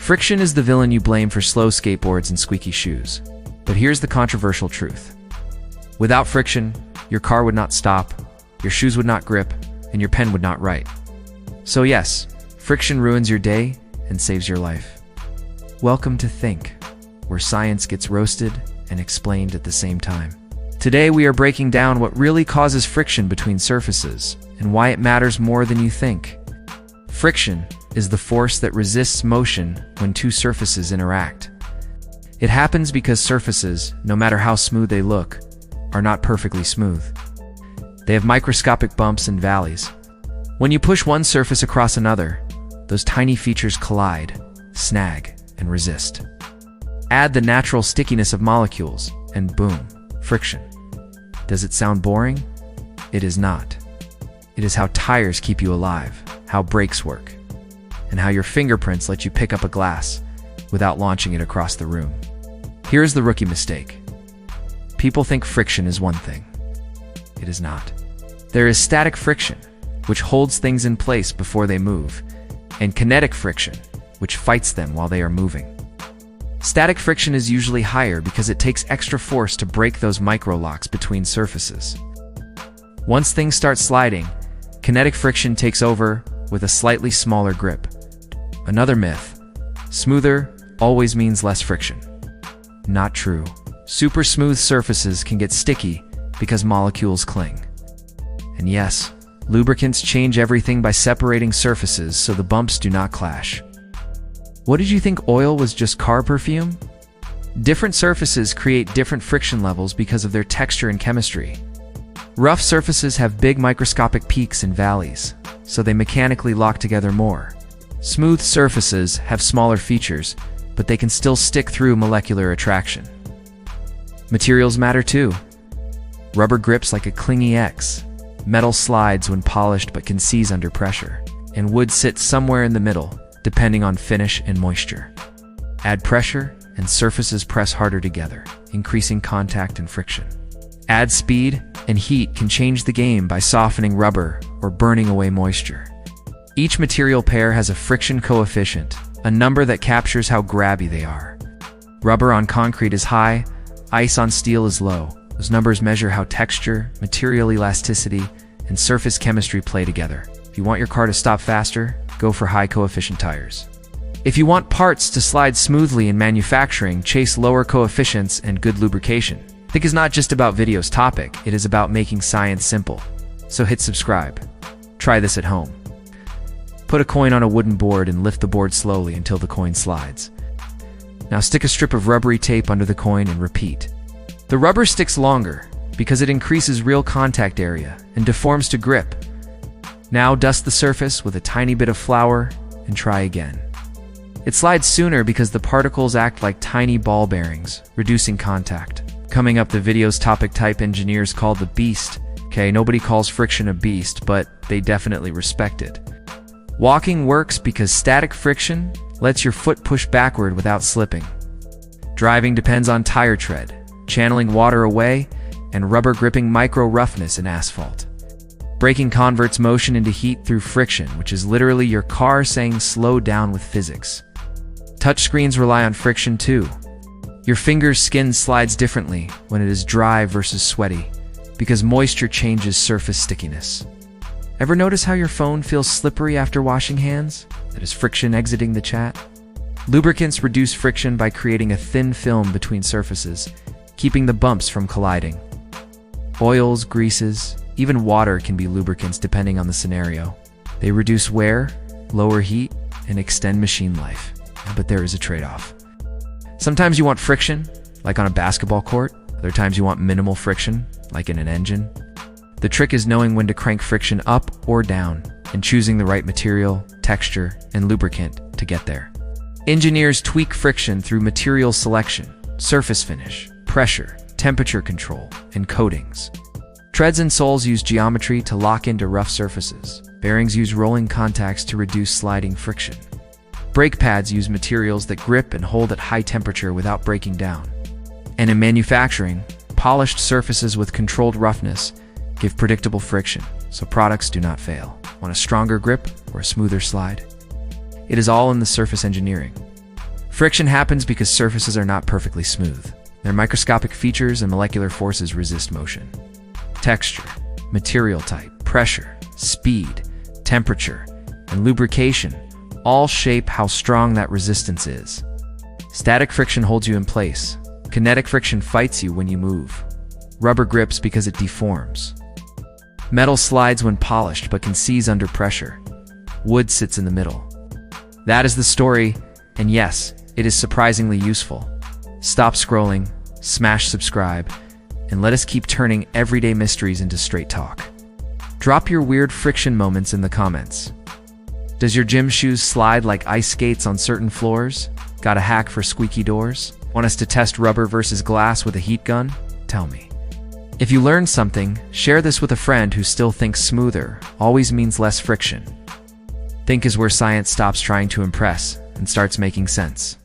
Friction is the villain you blame for slow skateboards and squeaky shoes. But here's the controversial truth. Without friction, your car would not stop, your shoes would not grip, and your pen would not write. So yes, friction ruins your day and saves your life. Welcome to Think, where science gets roasted and explained at the same time. Today we are breaking down what really causes friction between surfaces and why it matters more than you think. Friction is the force that resists motion when two surfaces interact. It happens because surfaces, no matter how smooth they look, are not perfectly smooth. They have microscopic bumps and valleys. When you push one surface across another, those tiny features collide, snag, and resist. Add the natural stickiness of molecules, and boom, friction. Does it sound boring? It is not. It is how tires keep you alive, how brakes work, and how your fingerprints let you pick up a glass without launching it across the room. Here's the rookie mistake. People think friction is one thing. It is not. There is static friction, which holds things in place before they move, and kinetic friction, which fights them while they are moving. Static friction is usually higher because it takes extra force to break those micro-locks between surfaces. Once things start sliding, kinetic friction takes over with a slightly smaller grip. Another myth: smoother always means less friction. Not true. Super smooth surfaces can get sticky because molecules cling. And yes, lubricants change everything by separating surfaces so the bumps do not clash. What did you think oil was just car perfume? Different surfaces create different friction levels because of their texture and chemistry. Rough surfaces have big microscopic peaks and valleys, so they mechanically lock together more. Smooth surfaces have smaller features, but they can still stick through molecular attraction. Materials matter too. Rubber grips like a clingy X. Metal slides when polished but can seize under pressure. And wood sits somewhere in the middle, depending on finish and moisture. Add pressure, and surfaces press harder together, increasing contact and friction. Add speed, and heat can change the game by softening rubber or burning away moisture. Each material pair has a friction coefficient, a number that captures how grabby they are. Rubber on concrete is high, ice on steel is low. Those numbers measure how texture, material elasticity, and surface chemistry play together. If you want your car to stop faster, go for high coefficient tires. If you want parts to slide smoothly in manufacturing, chase lower coefficients and good lubrication. Think is not just about video's topic, it is about making science simple. So hit subscribe. Try this at home. Put a coin on a wooden board and lift the board slowly until the coin slides. Now stick a strip of rubbery tape under the coin and repeat. The rubber sticks longer because it increases real contact area and deforms to grip. Now dust the surface with a tiny bit of flour and try again. It slides sooner because the particles act like tiny ball bearings, reducing contact. Coming up, the video's topic type engineers call the beast. Okay, nobody calls friction a beast, but they definitely respect it. Walking works because static friction lets your foot push backward without slipping. Driving depends on tire tread, channeling water away, and rubber gripping micro-roughness in asphalt. Braking converts motion into heat through friction, which is literally your car saying slow down with physics. Touchscreens rely on friction too. Your finger's skin slides differently when it is dry versus sweaty, because moisture changes surface stickiness. Ever notice how your phone feels slippery after washing hands? That is friction exiting the chat. Lubricants reduce friction by creating a thin film between surfaces, keeping the bumps from colliding. Oils, greases, even water can be lubricants depending on the scenario. They reduce wear, lower heat, and extend machine life. But there is a trade-off. Sometimes you want friction, like on a basketball court. Other times you want minimal friction, like in an engine. The trick is knowing when to crank friction up or down, and choosing the right material, texture, and lubricant to get there. Engineers tweak friction through material selection, surface finish, pressure, temperature control, and coatings. Treads and soles use geometry to lock into rough surfaces. Bearings use rolling contacts to reduce sliding friction. Brake pads use materials that grip and hold at high temperature without breaking down. And in manufacturing, polished surfaces with controlled roughness give predictable friction, so products do not fail. Want a stronger grip or a smoother slide? It is all in the surface engineering. Friction happens because surfaces are not perfectly smooth. Their microscopic features and molecular forces resist motion. Texture, material type, pressure, speed, temperature, and lubrication all shape how strong that resistance is. Static friction holds you in place. Kinetic friction fights you when you move. Rubber grips because it deforms. Metal slides when polished but can seize under pressure. Wood sits in the middle. That is the story, and yes, it is surprisingly useful. Stop scrolling, smash subscribe, and let us keep turning everyday mysteries into straight talk. Drop your weird friction moments in the comments. Does your gym shoes slide like ice skates on certain floors? Got a hack for squeaky doors? Want us to test rubber versus glass with a heat gun? Tell me. If you learned something, share this with a friend who still thinks smoother always means less friction. Think is where science stops trying to impress and starts making sense.